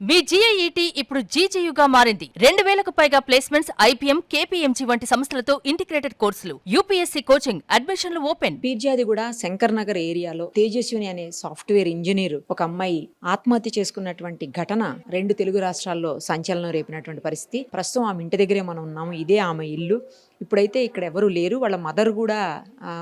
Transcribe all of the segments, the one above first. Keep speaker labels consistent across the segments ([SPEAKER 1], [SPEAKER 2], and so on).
[SPEAKER 1] మీ జీఐఈటీ ఇప్పుడు జీజేయుగా మారింది. 2000కు పైగా ప్లేస్మెంట్స్, ఐపీఎం, కేపీఎంజీ వంటి సంస్థలతో ఇంటిగ్రేటెడ్ కోర్సులు. యూపీఎస్సీ కోచింగ్, అడ్మిషన్లు ఓపెన్.
[SPEAKER 2] పీర్జాదిగూడ శంకర్ నగర్ ఏరియాలో తేజస్విని అనే సాఫ్ట్వేర్ ఇంజనీర్ ఒక అమ్మాయి ఆత్మహత్య చేసుకున్నటువంటి ఘటన 2 తెలుగు రాష్ట్రాల్లో సంచలనం రేపినటువంటి పరిస్థితి. ప్రస్తుతం ఆమె ఇంటి దగ్గరే మనం ఉన్నాము. ఇదే ఆమె ఇల్లు. ఇప్పుడైతే ఇక్కడ ఎవరు లేరు. వాళ్ళ మదర్ కూడా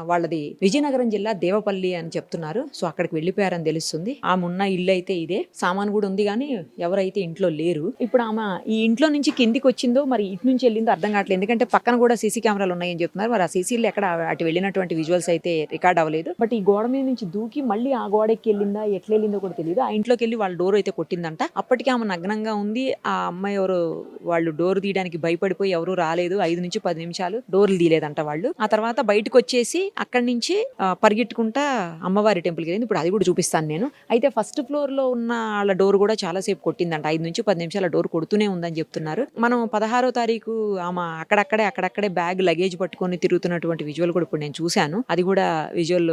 [SPEAKER 2] వాళ్ళది విజయనగరం జిల్లా దేవపల్లి అని చెప్తున్నారు. సో అక్కడికి వెళ్ళిపోయారని తెలుస్తుంది. ఆమె ఉన్న ఇల్లు అయితే ఇదే. సామాన్ కూడా ఉంది కానీ ఎవరైతే ఇంట్లో లేరు. ఇప్పుడు ఆమె ఈ ఇంట్లో నుంచి కిందికి వచ్చిందో మరి ఇటు నుంచి వెళ్ళిందో అర్థం కావట్లేదు. ఎందుకంటే పక్కన కూడా సీసీ కెమెరాలు ఉన్నాయని చెప్తున్నారు. మరి ఆ సీసీలు ఎక్కడ అటు వెళ్ళినటువంటి విజువల్స్ అయితే రికార్డ్ అవ్వలేదు. బట్ ఈ గోడ మీద నుంచి దూకి మళ్ళీ ఆ గోడకి వెళ్ళిందా ఎట్లా వెళ్ళిందో కూడా తెలియదు. ఆ ఇంట్లోకి వెళ్ళి వాళ్ళ డోర్ అయితే కొట్టిందంట. అప్పటికి ఆమె నగ్నంగా ఉంది. ఆ అమ్మాయి ఎవరు వాళ్ళు డోర్ తీయడానికి భయపడిపోయి ఎవరు రాలేదు. 5 నుంచి 10 నిమిషాలు డోర్లు తీయలేదంట వాళ్ళు. ఆ తర్వాత బయటకు వచ్చేసి అక్కడి నుంచి పరిగెట్టుకుంటా అమ్మవారి టెంపుల్కి వెళ్ళింది. ఇప్పుడు అది కూడా చూపిస్తాను నేను. అయితే ఫస్ట్ ఫ్లోర్ లో ఉన్న వాళ్ళ డోర్ కూడా చాలా సేపు కొట్టిందంట. 5 నుంచి 10 నిమిషాల డోర్ కొడుతూనే ఉందని చెప్తున్నారు. మనం 16వ తారీఖు ఆమె అక్కడక్కడే బ్యాగ్ లగేజ్ పట్టుకొని తిరుగుతున్నటువంటి విజువల్ కూడా ఇప్పుడు నేను చూశాను. అది కూడా విజువల్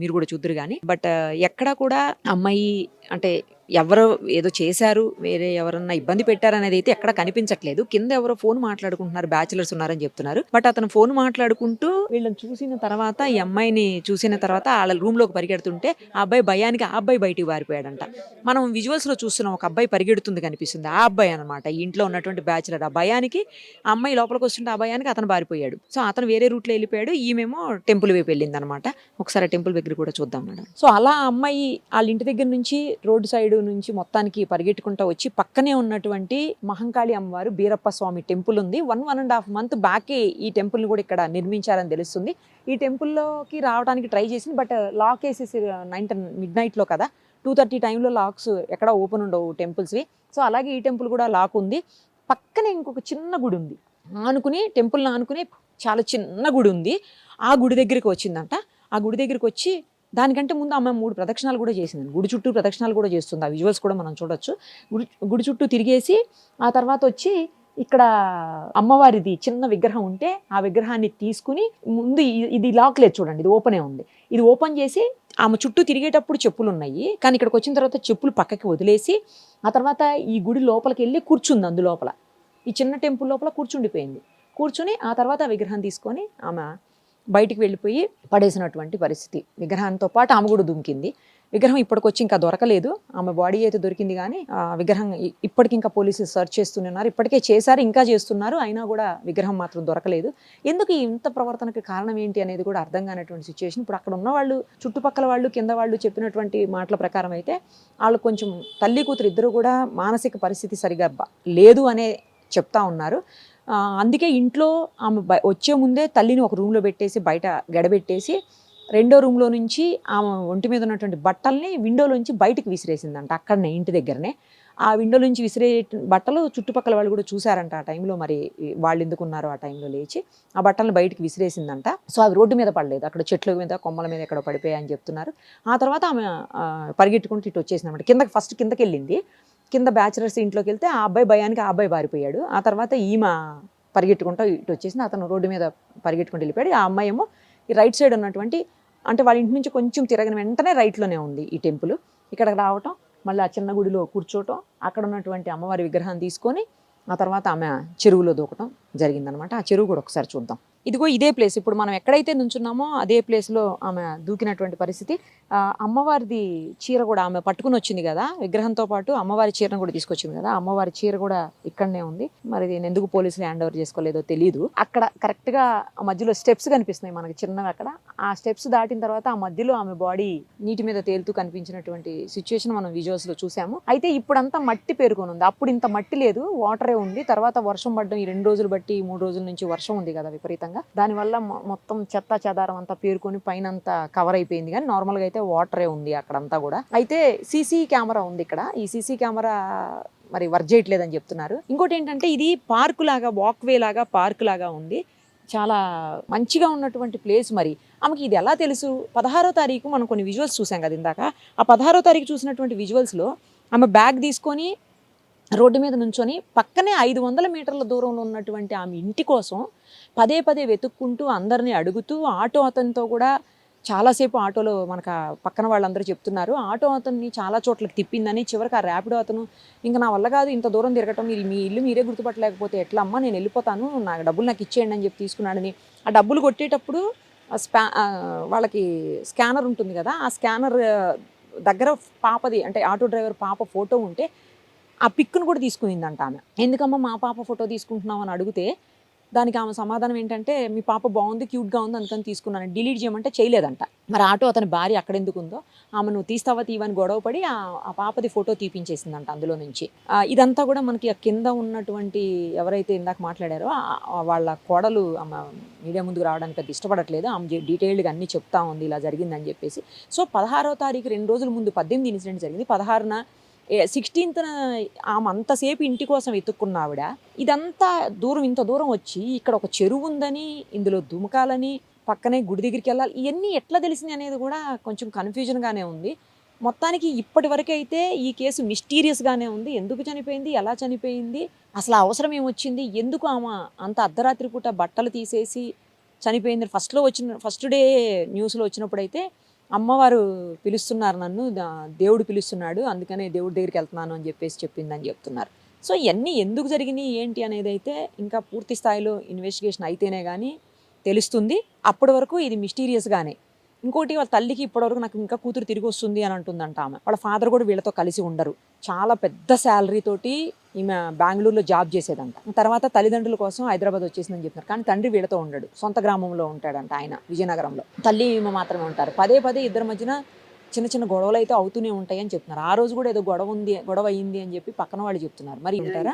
[SPEAKER 2] మీరు కూడా చూద్దరు కానీ. బట్ ఎక్కడ కూడా అమ్మాయి అంటే ఎవరో ఏదో చేశారు, వేరే ఎవరన్నా ఇబ్బంది పెట్టారనేది అయితే ఎక్కడ కనిపించట్లేదు. కింద ఎవరో ఫోన్ మాట్లాడుకుంటున్నారు, బ్యాచులర్స్ ఉన్నారని చెప్తున్నారు. బట్ అతను ఫోన్ మాట్లాడుకుంటూ వీళ్ళని చూసిన తర్వాత, ఈ అమ్మాయిని చూసిన తర్వాత వాళ్ళ రూమ్ లోకి పరిగెడుతుంటే ఆ అబ్బాయి భయానికి ఆ అబ్బాయి బయటికి పారిపోయాడంట. మనం విజువల్స్ లో చూస్తున్నాం, ఒక అబ్బాయి పరిగెడుతుంది కనిపిస్తుంది. ఆ అబ్బాయి అనమాట ఈ ఇంట్లో ఉన్నటువంటి బ్యాచులర్. ఆ భయానికి ఆ అమ్మాయి లోపలికి వస్తుంటే ఆ భయానికి అతను పారిపోయాడు. సో అతను వేరే రూట్ లో వెళ్ళిపోయాడు. ఈమెమో టెంపుల్ వైపు వెళ్ళింది అనమాట. ఒకసారి టెంపుల్ దగ్గర కూడా చూద్దాం మేడం. సో అలా ఆ అమ్మాయి వాళ్ళ ఇంటి దగ్గర నుంచి రోడ్డు సైడ్ నుంచి మొత్తానికి పరిగెట్టుకుంటూ వచ్చి పక్కనే ఉన్నటువంటి మహంకాళి అమ్మవారు బీరప్ప స్వామి టెంపుల్ ఉంది. 1.5 మంత్ బ్యాకే ఈ టెంపుల్ ని కూడా ఇక్కడ నిర్మించారని తెలుస్తుంది. ఈ టెంపుల్లోకి రావడానికి ట్రై చేసింది. బట్ లాక్ వేసేసి మిడ్ నైట్ లో కదా, 2:30 టైంలో లాక్స్ ఎక్కడ ఓపెన్ ఉండవు టెంపుల్స్వి. సో అలాగే ఈ టెంపుల్ కూడా లాక్ ఉంది. పక్కనే ఇంకొక చిన్న గుడి ఉంది. టెంపుల్ ఆనుకుని చాలా చిన్న గుడి ఉంది. ఆ గుడి దగ్గరికి వచ్చిందంట. ఆ గుడి దగ్గరికి వచ్చి దానికంటే ముందు ఆమె 3 ప్రదక్షిణాలు కూడా చేసింది. గుడి చుట్టూ ప్రదక్షిణాలు కూడా చేస్తుంది. ఆ విజువల్స్ కూడా మనం చూడొచ్చు. గుడి చుట్టూ తిరిగేసి ఆ తర్వాత వచ్చి ఇక్కడ అమ్మవారిది చిన్న విగ్రహం ఉంటే ఆ విగ్రహాన్ని తీసుకుని ముందు ఇది లాక్ లేదు చూడండి, ఇది ఓపెనే ఉంది. ఇది ఓపెన్ చేసి ఆమె చుట్టూ తిరిగేటప్పుడు చెప్పులు ఉన్నాయి, కానీ ఇక్కడికి వచ్చిన తర్వాత చెప్పులు పక్కకి వదిలేసి ఆ తర్వాత ఈ గుడి లోపలికి వెళ్ళి కూర్చుంది. అందులోపల ఈ చిన్న టెంపుల్ లోపల కూర్చుని ఆ తర్వాత ఆ విగ్రహం తీసుకొని ఆమె బయటికి వెళ్ళిపోయి పడేసినటువంటి పరిస్థితి. విగ్రహంతో పాటు ఆమె కూడా దుంకింది. విగ్రహం ఇప్పటికొచ్చి ఇంకా దొరకలేదు. ఆమె బాడీ అయితే దొరికింది కానీ ఆ విగ్రహం ఇప్పటికి ఇంకా పోలీసులు సెర్చ్ చేస్తున్నారు. ఇప్పటికే చేశారు, ఇంకా చేస్తున్నారు. అయినా కూడా విగ్రహం మాత్రం దొరకలేదు. ఎందుకు ఇంత ప్రవర్తనకి కారణం ఏంటి అనేది కూడా అర్థం కానటువంటి సిచ్యువేషన్. ఇప్పుడు అక్కడ ఉన్న వాళ్ళు, చుట్టుపక్కల వాళ్ళు, కింద వాళ్ళు చెప్పినటువంటి మాటల ప్రకారం అయితే వాళ్ళు కొంచెం తల్లి కూతురు ఇద్దరు కూడా మానసిక పరిస్థితి సరిగా లేదు అనే చెప్తా ఉన్నారు. అందుకే ఇంట్లో ఆమె వచ్చే ముందే తల్లిని ఒక రూమ్లో పెట్టేసి బయట గడబెట్టేసి 2వ రూమ్లో నుంచి ఆమె ఒంటి మీద ఉన్నటువంటి బట్టల్ని విండోలోంచి బయటికి విసిరేసిందంట. అక్కడనే ఇంటి దగ్గరనే ఆ విండో నుంచి విసిరే బట్టలు చుట్టుపక్కల వాళ్ళు కూడా చూశారంట ఆ టైంలో. మరి వాళ్ళు ఎందుకు ఉన్నారో ఆ టైంలో లేచి ఆ బట్టలను బయటికి విసిరేసిందంట. సో అవి రోడ్డు మీద పడలేదు, అక్కడ చెట్ల మీద కొమ్మల మీద ఎక్కడో పడిపోయాయని చెప్తున్నారు. ఆ తర్వాత ఆమె పరిగెట్టుకుంటూ ఇటు వచ్చేసిందన్నమాట. కిందకి వెళ్ళింది. కింద బ్యాచులర్స్ ఇంట్లోకి వెళ్తే ఆ అబ్బాయి భయానికి ఆ అబ్బాయి పారిపోయాడు. ఆ తర్వాత ఈమె పరిగెట్టుకుంటూ ఇటు వచ్చేసింది. అతను రోడ్డు మీద పరిగెట్టుకుంటూ వెళ్ళిపోయాడు. ఆ అమ్మాయి ఏమో ఈ రైట్ సైడ్ ఉన్నటువంటి, అంటే వాళ్ళ ఇంటి నుంచి కొంచెం తిరగిన వెంటనే రైట్లోనే ఉంది ఈ టెంపుల్. ఇక్కడికి రావటం, మళ్ళీ ఆ చిన్న గుడిలో కూర్చోవటం, అక్కడ ఉన్నటువంటి అమ్మవారి విగ్రహాన్ని తీసుకొని ఆ తర్వాత ఆమె చెరువులో దూకటం జరిగిందనమాట. ఆ చెరువు కూడా ఒకసారి చూద్దాం. ఇదిగో ఇదే ప్లేస్. ఇప్పుడు మనం ఎక్కడైతే నుంచున్నామో అదే ప్లేస్లో ఆమె దూకినటువంటి పరిస్థితి. అమ్మవారిది చీర కూడా ఆమె పట్టుకుని వచ్చింది కదా, విగ్రహంతో పాటు అమ్మవారి చీరను కూడా తీసుకొచ్చింది కదా, అమ్మవారి చీర కూడా ఇక్కడనే ఉంది. మరి దీన్ని ఎందుకు పోలీసులు హ్యాండ్ ఓవర్ చేసుకోలేదో తెలియదు. అక్కడ కరెక్ట్గా ఆ మధ్యలో స్టెప్స్ కనిపిస్తున్నాయి మనకి చిన్నవి. అక్కడ ఆ స్టెప్స్ దాటిన తర్వాత ఆ మధ్యలో ఆమె బాడీ నీటి మీద తేలుతూ కనిపించినటువంటి సిచ్యువేషన్ మనం విజువల్స్లో చూసాము. అయితే ఇప్పుడంతా మట్టి పేరుకొని ఉంది. అప్పుడు ఇంత మట్టి లేదు, వాటరే ఉంది. తర్వాత వర్షం పడ్డం, ఈ 2 రోజులు బట్టి 3 రోజుల నుంచి వర్షం ఉంది కదా విపరీతంగా. దానివల్ల మొత్తం చెత్త చెదారం అంతా పేరుకొని పైన అంతా కవర్ అయిపోయింది. కానీ నార్మల్గా అయితే వాటరే ఉంది అక్కడంతా కూడా. అయితే సీసీ కెమెరా ఉంది ఇక్కడ. ఈ సీసీ కెమెరా మరి వర్క్ చేయట్లేదని చెప్తున్నారు. ఇంకోటి ఏంటంటే ఇది పార్కు లాగా, వాక్వే లాగా, పార్క్ లాగా ఉంది. చాలా మంచిగా ఉన్నటువంటి ప్లేస్. మరి ఆమెకి ఇది ఎలా తెలుసు? 16వ తారీఖు మనం కొన్ని విజువల్స్ చూసాం కదా ఇందాక. ఆ 16వ తారీఖు చూసినటువంటి విజువల్స్లో ఆమె బ్యాగ్ తీసుకొని రోడ్డు మీద నుంచొని పక్కనే 500 మీటర్ల దూరంలో ఉన్నటువంటి ఆమె ఇంటి కోసం పదే వెతుక్కుంటూ అందరినీ అడుగుతూ ఆటో అతనితో కూడా చాలాసేపు ఆటోలో మనకు పక్కన వాళ్ళందరూ చెప్తున్నారు, ఆటో అతన్ని చాలా చోట్లకి తిప్పిందని. చివరికి ఆ ర్యాపిడో అతను, ఇంకా నా వల్ల కాదు ఇంత దూరం తిరగటం, మీరు మీ ఇల్లు మీరే గుర్తుపట్టలేకపోతే ఎట్లా అమ్మా, నేను వెళ్ళిపోతాను, నాకు డబ్బులు నాకు ఇచ్చేయండి అని చెప్పి తీసుకున్నాడని. ఆ డబ్బులు కొట్టేటప్పుడు వాళ్ళకి స్కానర్ ఉంటుంది కదా, ఆ స్కానర్ దగ్గర పాపది అంటే ఆటో డ్రైవర్ పాప ఫోటో ఉంటే ఆ పిక్ను కూడా తీసుకునిందంట ఆమె. ఎందుకమ్మా మా పాప ఫోటో తీసుకుంటున్నావు అని అడిగితే దానికి ఆమె సమాధానం ఏంటంటే, మీ పాప బాగుంది, క్యూట్గా ఉంది, అందుకని తీసుకున్నాను. డిలీట్ చేయమంటే చేయలేదంట. మరి ఆటో అతని భార్య అక్కడ ఎందుకు ఉందో, ఆమె నువ్వు తీస్తావా తీవని గొడవపడి ఆ పాపది ఫోటో తీపించేసిందంట అందులో నుంచి. ఇదంతా కూడా మనకి ఆ కింద ఉన్నటువంటి ఎవరైతే ఇందాక మాట్లాడారో వాళ్ళ కోడలు ఆమె మీడియా ముందుకు రావడానికి అది ఇష్టపడట్లేదు. ఆమె డీటెయిల్డ్గా అన్నీ చెప్తా ఉంది ఇలా జరిగిందని చెప్పేసి. సో 16వ తారీఖు 2 రోజుల ముందు 18 ఇన్సిడెంట్ జరిగింది. 16న 16న ఆమె అంతసేపు ఇంటి కోసం వెతుక్కున్న ఆవిడ ఇదంతా దూరం, ఇంత దూరం వచ్చి ఇక్కడ ఒక చెరువు ఉందని, ఇందులో దుమకాలని, పక్కనే గుడి దగ్గరికి వెళ్ళాలి, ఇవన్నీ ఎట్లా తెలిసింది అనేది కూడా కొంచెం కన్ఫ్యూజన్గానే ఉంది. మొత్తానికి ఇప్పటి వరకు అయితే ఈ కేసు మిస్టీరియస్గానే ఉంది. ఎందుకు చనిపోయింది, ఎలా చనిపోయింది, అసలు ఆ అవసరం ఏమొచ్చింది, ఎందుకు ఆమె అంత అర్ధరాత్రి పూట బట్టలు తీసేసి చనిపోయింది. ఫస్ట్ డే న్యూస్లో వచ్చినప్పుడైతే అమ్మవారు పిలుస్తున్నారు నన్ను, దేవుడు పిలుస్తున్నాడు, అందుకనే దేవుడి దగ్గరికి వెళ్తున్నాను అని చెప్పేసి చెప్పిందని చెప్తున్నారు. సో ఇవన్నీ ఎందుకు జరిగినాయి ఏంటి అనేది అయితే ఇంకా పూర్తి స్థాయిలో ఇన్వెస్టిగేషన్ అయితేనే కానీ తెలుస్తుంది. అప్పటి వరకు ఇది మిస్టీరియస్గానే. ఇంకోటి, వాళ్ళ తల్లికి ఇప్పటివరకు నాకు ఇంకా కూతురు తిరిగి వస్తుంది అని అంటుందంట ఆమె. వాళ్ళ ఫాదర్ కూడా వీళ్ళతో కలిసి ఉండరు. చాలా పెద్ద శాలరీ తోటి ఈమె బెంగళూరులో జాబ్ చేసేదంట. తర్వాత తల్లిదండ్రుల కోసం హైదరాబాద్ వచ్చేసిందని చెప్తున్నారు. కానీ తండ్రి వీళ్ళతో ఉండడు, సొంత గ్రామంలో ఉంటాడంట ఆయన, విజయనగరంలో. తల్లి ఈమె మాత్రమే ఉంటారు. పదే పదే ఇద్దరి మధ్యన చిన్న చిన్న గొడవలు అయితే అవుతూనే ఉంటాయి అని చెప్తున్నారు. ఆ రోజు కూడా ఏదో గొడవ అయింది అని చెప్పి పక్కన వాళ్ళు చెప్తున్నారు. మరి ఉంటారా?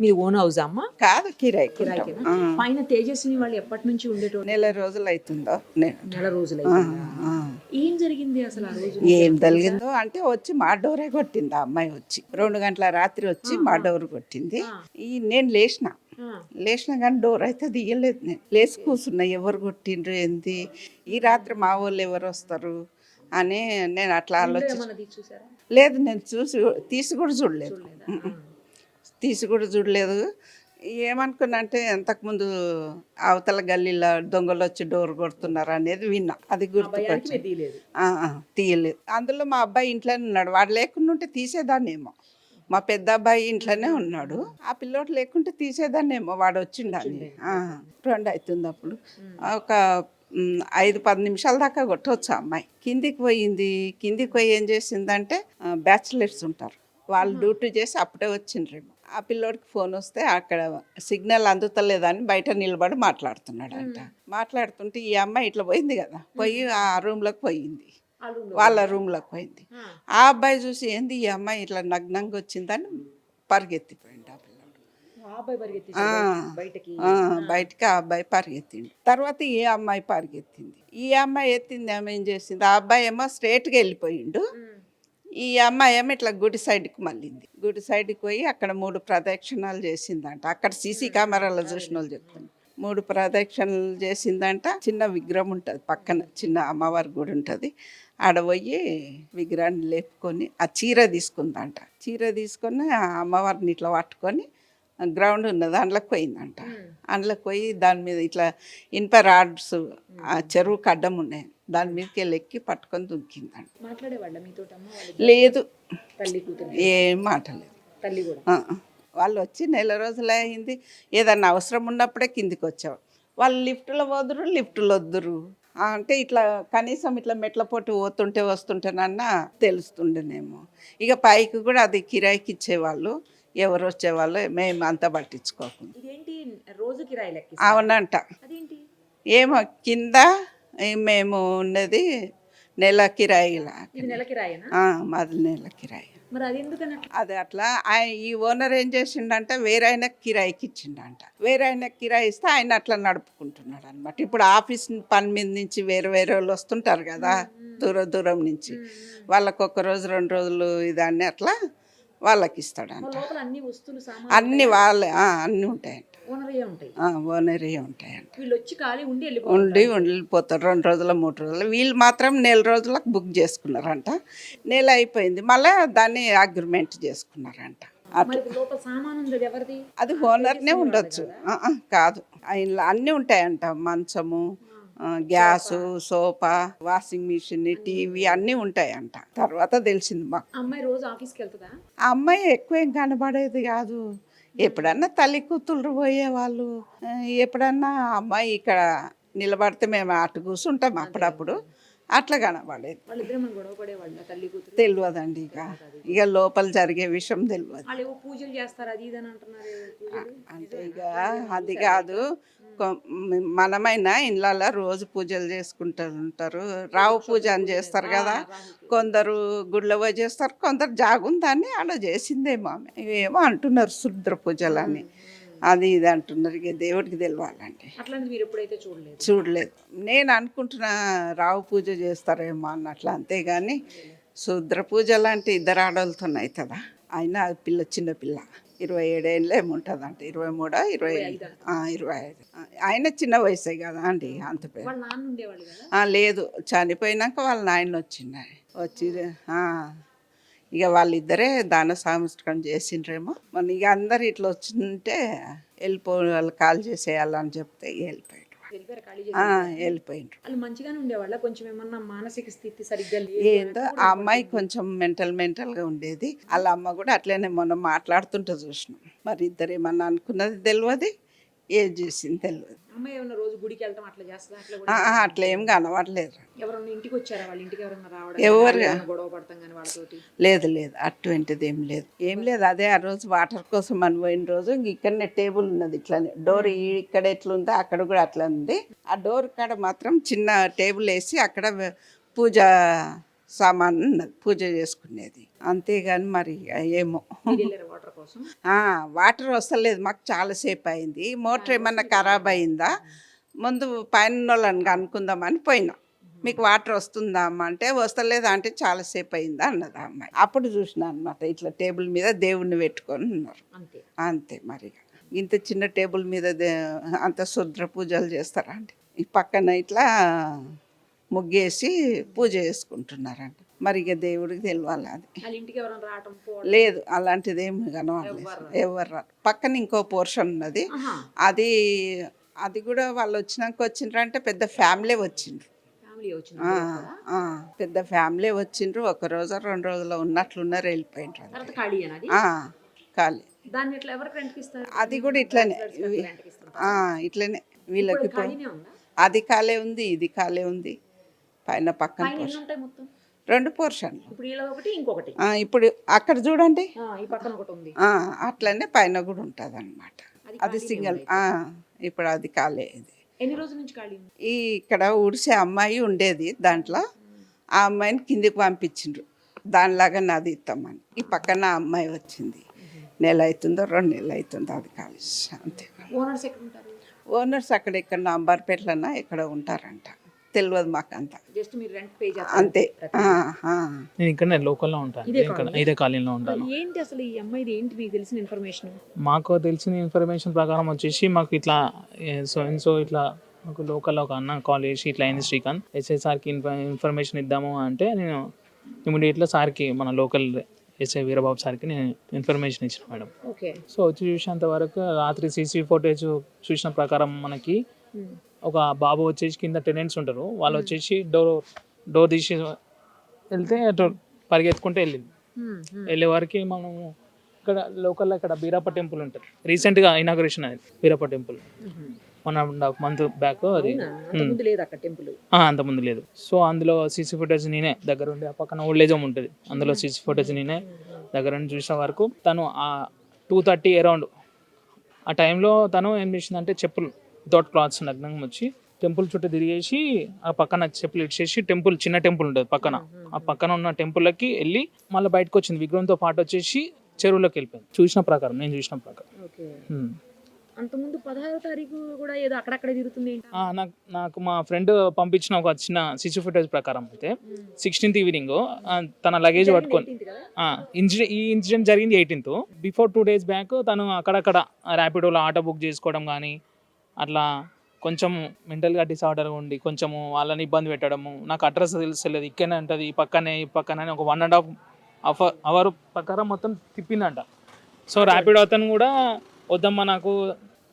[SPEAKER 2] మీరు ఓన్ హౌస్ అమ్మా?
[SPEAKER 3] కాదు, కిరాయి
[SPEAKER 2] కిరాయికేనా? పైన తేజస్విని వాళ్ళు ఎప్పటి నుంచి ఉండేటోళ్ళు?
[SPEAKER 3] నెల రోజులు అవుతుందో
[SPEAKER 2] నెల రోజులు. ఏం జరిగింది అసలు ఆ రోజు?
[SPEAKER 3] ఏం జరిగిందో అంటే వచ్చి మా డోరే కొట్టింది ఆ అమ్మాయి. వచ్చి 2 గంటల రాత్రి వచ్చి మా డోర్ కొట్టింది. నేను లేచిన కానీ డోర్ అయితే తీయలేదు. నేను లేచి కూర్చున్నా, ఎవరు కొట్టిండ్రు ఏంది, ఈ రాత్రి మా వాళ్ళు ఎవరు వస్తారు అని నేను అట్లా లేదు, నేను తీసి కూడా చూడలేదు. ఏమనుకున్నా అంటే ఎంతకుముందు అవతల గల్లీలో దొంగలు వచ్చి డోర్ కొడుతున్నారు అనేది విన్నా, అది గుర్తుకొచ్చి తీయలేదు. అందులో మా అబ్బాయి ఇంట్లోనే ఉన్నాడు, వాడు లేకుండా ఉంటే తీసేదాన్నేమో. మా పెద్ద అబ్బాయి ఇంట్లోనే ఉన్నాడు, ఆ పిల్లోడు లేకుంటే తీసేదాన్నేమో, వాడు వచ్చిండని. 2 అవుతుంది అప్పుడు. ఒక 5-10 నిమిషాల దాకా కొట్టవచ్చు ఆ అమ్మాయి. కిందికి పోయి ఏం చేసిందంటే, బ్యాచిలర్స్ ఉంటారు, వాళ్ళు డ్యూటీ చేసి అప్పుడే వచ్చిండ్రేమో. ఆ పిల్లోడికి ఫోన్ వస్తే అక్కడ సిగ్నల్ అందుతలేదని బయట నిలబడి మాట్లాడుతున్నాడంట. మాట్లాడుతుంటే ఈ అమ్మాయి ఇట్లా పోయింది కదా, పోయి ఆ రూమ్లోకి పోయింది, వాళ్ళ రూమ్లోకి పోయింది. ఆ అబ్బాయి చూసి ఏంది ఈ అమ్మాయి ఇట్లా నగ్నంగా వచ్చిందని పరిగెత్తిపోయింది ఆ పిల్లోడు. బయటికి ఆ అబ్బాయి పరిగెత్తింది. తర్వాత ఈ అమ్మాయి పరిగెత్తింది. ఈ అమ్మాయి ఎత్తింది, ఆమె ఏం చేసింది, ఆ అబ్బాయి ఏమో స్ట్రేట్గా వెళ్ళిపోయిండు, ఈ అమ్మాయి ఏమో ఇట్లా గుడి సైడ్కి మళ్ళింది. గుడి సైడ్కి పోయి అక్కడ 3 ప్రదక్షిణాలు చేసిందంట. అక్కడ సీసీ కెమెరాలో చూసిన వాళ్ళు చెప్తున్నారు. 3 ప్రదక్షిణలు చేసిందంట. చిన్న విగ్రహం ఉంటుంది పక్కన, చిన్న అమ్మవారి గుడి ఉంటుంది, ఆడ పోయి విగ్రహాన్ని లేపుకొని ఆ చీర తీసుకుందంట. చీర తీసుకొని ఆ అమ్మవారిని ఇట్లా పట్టుకొని గ్రౌండ్ ఉన్నది అందులోకి పోయిందంట. అందులోకి పోయి దాని మీద ఇట్లా ఇనుప రాడ్స్, ఆ చెరువుకి అడ్డం ఉన్నాయి, దాని మీదకి వెళ్ళి ఎక్కి పట్టుకొని దుంకిందంట. లేదు, ఏం మాటలేదు. వాళ్ళు వచ్చి నెల రోజులు అయింది. ఏదన్నా అవసరం ఉన్నప్పుడే కిందికి వచ్చావు. వాళ్ళు లిఫ్ట్లో వద్దురు అంటే ఇట్లా కనీసం ఇట్లా మెట్ల పొట్టు పోతుంటే వస్తుంటేనన్నా తెలుస్తుండేనేమో. ఇక పైకి కూడా అది కిరాయికి ఇచ్చేవాళ్ళు, ఎవరు వచ్చేవాళ్ళు, మేము అంతా పట్టించుకోకుండా. అవునంట. ఏమో కింద మేము ఉన్నది నెల కిరాయిలా, మాది నెల కిరాయి. అది అట్లా ఈ ఓనర్ ఏం చేసిండంటే వేరే ఆయన కిరాయికి ఇచ్చిండంట. వేరే ఆయన కిరాయి ఇస్తే ఆయన అట్లా నడుపుకుంటున్నాడు అనమాట. ఇప్పుడు ఆఫీస్ పని మీద నుంచి వేరే వాళ్ళు వస్తుంటారు కదా దూరం నుంచి, వాళ్ళకు 1 రోజు 2 రోజులు ఇదాన్ని అట్లా వాళ్ళకి ఇస్తాడంట. అన్ని వాళ్ళే, అన్నీ ఉంటాయంట, ఓనరే ఉంటాయంట. ఉండి వెళ్ళిపోతారు 2 రోజులు 3 రోజులు. వీళ్ళు మాత్రం నెల రోజులకు బుక్ చేసుకున్నారంట. నెల అయిపోయింది, మళ్ళీ దాన్ని అగ్రిమెంట్ చేసుకున్నారంట. అది ఓనర్నే ఉండొచ్చు, కాదు, ఆయన అన్నీ ఉంటాయంట, మంచము, gas, sofa, washing machine, TV అన్నీ ఉంటాయంట. తర్వాత తెలిసింది మాకు.
[SPEAKER 2] అమ్మాయి రోజు ఆఫీస్కి వెళ్తుందా?
[SPEAKER 3] ఆ అమ్మాయి ఎక్కువ ఏం కనబడేది కాదు. ఎప్పుడన్నా తల్లి కూతుళ్ళు పోయేవాళ్ళు. ఎప్పుడన్నా అమ్మాయి ఇక్కడ నిలబడితే మేము అటు కూర్చుంటాం అప్పుడప్పుడు. అట్లా కనబడేది.
[SPEAKER 2] వాళ్ళిద్దరే మనం గొడవ పడేవాళ్ళ తల్లి కూతురు?
[SPEAKER 3] తెలియదండి. ఇక లోపల జరిగే విషయం తెలియదు.
[SPEAKER 2] వాళ్ళు ఏవో పూజలు చేస్తారు అది ఇదని అంటున్నారు.
[SPEAKER 3] అంటే ఇక అది కాదు. మనమైనా ఇళ్ళల్లో రోజు పూజలు చేసుకుంటూ ఉంటారు. రావు పూజ అని చేస్తారు కదా, కొందరు గుళ్ళో పోయి చేస్తారు, కొందరు జాగుందని అలా చేసిందేమో ఆమె. ఇవేమో అంటున్నారు శుద్ర పూజలు అని, అది ఇది అంటున్నారు. ఇక దేవుడికి తెలియాలండి.
[SPEAKER 2] అట్లాంటి మీరు ఎప్పుడైతే
[SPEAKER 3] చూడలేదు. నేను అనుకుంటున్నా రావు పూజ చేస్తారేమో అన్నట్లు, అంతేగాని శుద్ర పూజ లాంటి ఇద్దరు ఆడవాళ్ళతో అవుతుందా? అయినా పిల్ల చిన్న పిల్ల 27 ఏళ్ళు ఏముంటుంది అంటే 23, 25. ఆయన చిన్న వయసే కదా అండి. అంత లేదు, చనిపోయినాక వాళ్ళ నాయన వచ్చి ఇక వాళ్ళిద్దరే దాన సంస్కరణ చేసిండ్రేమో. మన ఇక అందరు ఇట్లా వచ్చింటే వాళ్ళు కాల్ చేసేయాలని చెప్తే వెళ్ళిపోయారు. వెళ్ళిపోయిండ్రు.
[SPEAKER 2] వాళ్ళు మంచిగానే ఉండేవాళ్ళ? కొంచెం ఏమన్నా మానసిక స్థితి సరిగ్గా
[SPEAKER 3] ఏందో ఆ అమ్మాయి కొంచెం మెంటల్గా ఉండేది. వాళ్ళ అమ్మ కూడా అట్లనే మొన్న మాట్లాడుతుంటే చూసినాం. మరి ఇద్దరు ఏమన్నా అనుకున్నది తెలియదు, ఏం చేసింది తెలియదు.
[SPEAKER 2] అమ్మాయి ఏమన్నా రోజు గుడికి వెళ్ళటం అట్లా చేస్తా?
[SPEAKER 3] అట్లా ఏం కనబడలేదు.
[SPEAKER 2] ఎవరన్నా ఇంటికి వచ్చారా? వాళ్ళ ఇంటికి ఎవరన్నా రావడం?
[SPEAKER 3] ఎవరు
[SPEAKER 2] గొడవ పడతాం కానీ వాళ్ళతోటి?
[SPEAKER 3] లేదు అటువంటిది ఏం లేదు. అదే ఆ రోజు వాటర్ కోసం మనం పోయిన రోజు ఇక్కడనే టేబుల్ ఉన్నది, ఇట్లానే డోర్ ఇక్కడ ఎట్లుందో అక్కడ కూడా అట్లా ఉంది. ఆ డోర్ కాడ మాత్రం చిన్న టేబుల్ వేసి అక్కడ పూజ సామాన్ ఉన్నది, పూజ చేసుకునేది. అంతేగాని మరి ఏమో వాటర్ వస్తలేదు మాకు, చాలాసేపు అయింది. మోటార్ ఏమన్నా ఖరాబ్ అయిందా, ముందు పైన వాళ్ళని అనుకుందామని పోయినా. మీకు వాటర్ వస్తుందా అమ్మ అంటే వస్తలేదా అంటే చాలాసేపు అయిందా అన్నది ఆ అమ్మాయి. అప్పుడు చూసిన అనమాట, ఇట్లా టేబుల్ మీద దేవుణ్ణి పెట్టుకొని ఉన్నారు. అంతే మరి. ఇంత చిన్న టేబుల్ మీద అంత శుద్ర పూజలు చేస్తారా అండి? ఈ పక్కన ఇట్లా ముగ్గేసి పూజ చేసుకుంటున్నారండి. మరి ఇక దేవుడికి తెలియాలి. అది లేదు, అలాంటిది ఏమి కనవాలేదు, ఎవరు రారు. పక్కన ఇంకో పోర్షన్ ఉన్నది, అది కూడా వాళ్ళు వచ్చిండ్రంటే పెద్ద ఫ్యామిలీ వచ్చిండ్రు. పెద్ద ఫ్యామిలీ వచ్చిండ్రు. 1 రోజు 2 రోజులు ఉన్నట్లున్నారు, వెళ్ళిపోయిండ్రు. ఖాళీ. అది కూడా ఇట్లనే వీళ్ళకి ఇప్పుడు అది ఖాళీ ఉంది, ఇది ఖాళీ ఉంది. పైన పక్కన 2 పోర్షన్లు. ఇప్పుడు అక్కడ చూడండి, అట్లనే పైన కూడా ఉంటుంది అన్నమాట. అది సింగల్. ఇప్పుడు అది ఖాళీ.
[SPEAKER 2] ఎన్ని రోజుల నుంచి ఖాళీ?
[SPEAKER 3] ఇక్కడ ఊడిసే అమ్మాయి ఉండేది దాంట్లో, ఆ అమ్మాయిని కిందికి పంపించిండ్రు, దానిలాగా నాది ఇస్తామని. ఈ పక్కన అమ్మాయి వచ్చింది, నెల అవుతుందో 2 నెలలు అవుతుందో అది ఖాళీ. అంతే. ఓనర్స్ అక్కడ ఇక్కడ అంబర్పేటలన్నా ఎక్కడ ఉంటారంట, తెలియదు మాకు అంతా. అంతే.
[SPEAKER 4] నేను ఇక్కడ లోకల్లో ఉంటాను, ఇదే కాలనీలో ఉంటాను.
[SPEAKER 2] ఏంటి అసలు ఈ అమ్మాయిది ఏంటి మీకు తెలిసిన ఇన్ఫర్మేషన్?
[SPEAKER 4] మాకు తెలిసిన ఇన్ఫర్మేషన్ ప్రకారం వచ్చేసి మాకు ఇట్లా సో ఇట్లా మాకు లోకల్లో ఒక అన్న కాల్ చేసి ఇట్లా అయింది శ్రీకాంత్, ఎస్ఐ సార్కి ఇన్ఫర్మేషన్ ఇద్దాము అంటే నేను ఇమీడియట్గా సార్కి, మన లోకల్ ఎస్ఐ వీరబాబు సార్కి నేను ఇన్ఫర్మేషన్ ఇచ్చిన మేడం. సో వచ్చి చూసేంత వరకు రాత్రి సీసీ ఫుటేజ్ చూసిన ప్రకారం మనకి ఒక బాబు వచ్చేసి కింద టెనెంట్స్ ఉంటారు, వాళ్ళు వచ్చేసి డోర్ తీసి వెళ్తే పరిగెత్తుకుంటూ వెళ్ళే వరకు మనము ఇక్కడ లోకల్లో ఇక్కడ బీరప్ప టెంపుల్ ఉంటుంది, రీసెంట్గా ఇనాగ్రేషన్ అయింది బీరప్ప టెంపుల్ 1.5 month బ్యాక్. అది అంతకుముందు లేదు. సో అందులో సీసీ ఫుటేజ్ నేనే దగ్గర ఉండి, ఆ పక్కన ఓల్డేజ్ హోమ్ ఉంటుంది, అందులో సీసీ ఫుటేజ్ నేనే దగ్గర ఉండి చూసిన వరకు తను 2:30 అరౌండ్ ఆ టైంలో తను ఏం చేసిందంటే చెప్పులు వితౌట్ క్లాత్స్ నగ్నంగా వచ్చి టెంపుల్ చుట్టూ తిరిగేసి ఆ పక్కన చెప్పులు ఇచ్చేసి టెంపుల్, చిన్న టెంపుల్ ఉంటుంది పక్కన, ఆ పక్కన ఉన్న టెంపుల్కి వెళ్ళి మళ్ళీ బయటకు వచ్చింది, విగ్రహంతో పాటు వచ్చేసి చెరువులోకి వెళ్ళిపోయింది చూసిన ప్రకారం, నేను చూసిన ప్రకారం.
[SPEAKER 2] అంతకుముందు 16వ తారీఖు కూడా ఏదో అక్కడక్కడ తిరుగుతుంది.
[SPEAKER 4] నాకు మా ఫ్రెండ్ పంపించిన ఒక చిన్న సీసీ ఫుటేజ్ ప్రకారం అయితే 16th ఈవినింగ్ తన లగేజ్ పట్టుకొని, ఈ ఇన్సిడెంట్ జరిగింది 18th. బిఫోర్ 2 days బ్యాక్ తను అక్కడక్కడ ర్యాపిడోలో ఆటో బుక్ చేసుకోవడం కానీ అట్లా కొంచెం మెంటల్గా డిసార్డర్గా ఉండి కొంచెము వాళ్ళని ఇబ్బంది పెట్టడము, నాకు అడ్రస్ తెలుస్తలేదు, ఇక్కడనే ఉంటుంది, ఈ పక్కనే ఒక 1.5 hour ప్రకారం మొత్తం తిప్పిందంట. సో ర్యాపిడో అతను కూడా వద్దమ్మా, నాకు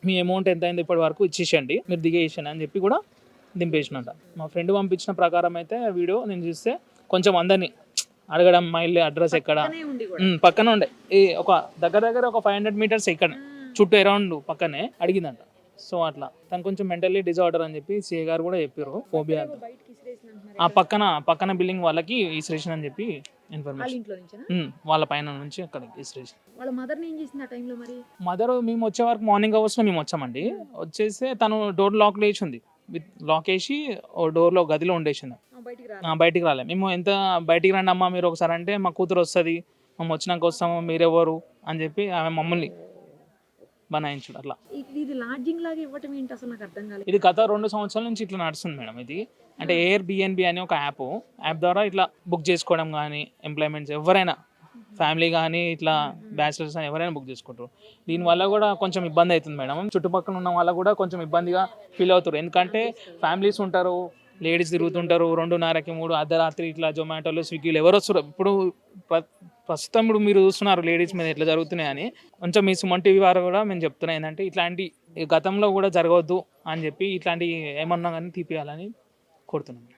[SPEAKER 4] మీ అమౌంట్ ఎంత అయింది ఇప్పటి వరకు ఇచ్చేసేయండి, మీరు దిగేసేయండి అని చెప్పి కూడా దింపేసినట్ట. మా ఫ్రెండ్ పంపించిన ప్రకారం అయితే వీడియో నేను చూస్తే కొంచెం అందరినీ అడగడం, మా ఇల్లు అడ్రస్ ఎక్కడ, పక్కన ఉండే ఈ ఒక దగ్గర ఒక 500 మీటర్స్ ఇక్కడ చుట్టూ అరౌండ్ పక్కనే అడిగిందంట. సో అట్లా తను కొంచెం మెంటల్లీ డిజార్డర్ అని చెప్పి సిఏ గారు కూడా చెప్పారు. ఫోబియా ఆ పక్కన బిల్డింగ్ వాళ్ళకి ఇసిరేషన్ అని చెప్పి ఇన్ఫర్మేషన్, వాళ్ళ పైన నుంచి అక్కడికి ఇసిరేషన్.
[SPEAKER 2] వాళ్ళ మదర్ ఏం చేసింది ఆ టైంలో మరి?
[SPEAKER 4] మదర్ మేము వచ్చే వరకు మార్నింగ్ అవర్స్లో మేము వచ్చామండి. వచ్చేస్తే తను డోర్ లాక్ వేసి ఉంది, విత్ లాక్ వేసి డోర్లో గదిలో ఉండేసింది, బయటికి రాలే. మేము ఎంత బయటికి రండి అమ్మా మీరు ఒకసారి అంటే, మా కూతురు వస్తుంది, మేము వచ్చినాక వస్తాము, మీరెవరు అని చెప్పి ఆమె మమ్మల్ని బనాయించుడు. అట్లా
[SPEAKER 2] ఇది లాడ్జింగ్ లాగా ఇవ్వటం ఏంటి అసలు నాకు అర్థం కాలేదు.
[SPEAKER 4] ఇది గత 2 సంవత్సరాల నుంచి ఇట్లా నడుస్తుంది మేడం. ఇది అంటే ఎయిర్ బిఎన్బి అనే ఒక యాప్ ద్వారా ఇట్లా బుక్ చేసుకోవడం కానీ, ఎంప్లాయ్మెంట్స్ ఎవరైనా ఫ్యామిలీ కానీ ఇట్లా బ్యాచిలర్స్ అని ఎవరైనా బుక్ చేసుకుంటారు. దీనివల్ల కూడా కొంచెం ఇబ్బంది అవుతుంది మేడం. చుట్టుపక్కల ఉన్న వాళ్ళకు కూడా కొంచెం ఇబ్బందిగా ఫీల్ అవుతారు. ఎందుకంటే ఫ్యామిలీస్ ఉంటారు, లేడీస్ తిరుగుతుంటారు 2:30కి 3 అర్ధరాత్రి ఇట్లా జొమాటోలు, స్విగ్గీలు ఎవరు వస్తారు. ఇప్పుడు ప్రస్తుతం ఇప్పుడు మీరు చూస్తున్నారు లేడీస్ మీద ఎట్లా జరుగుతున్నాయి అని. కొంచెం మీ సుమన్ టీవీ వారు కూడా మేము చెప్తున్నాం ఏంటంటే ఇట్లాంటి గతంలో కూడా జరగవద్దు అని చెప్పి, ఇట్లాంటి ఏమన్నా కానీ తీపియాలని కోరుతున్నాం.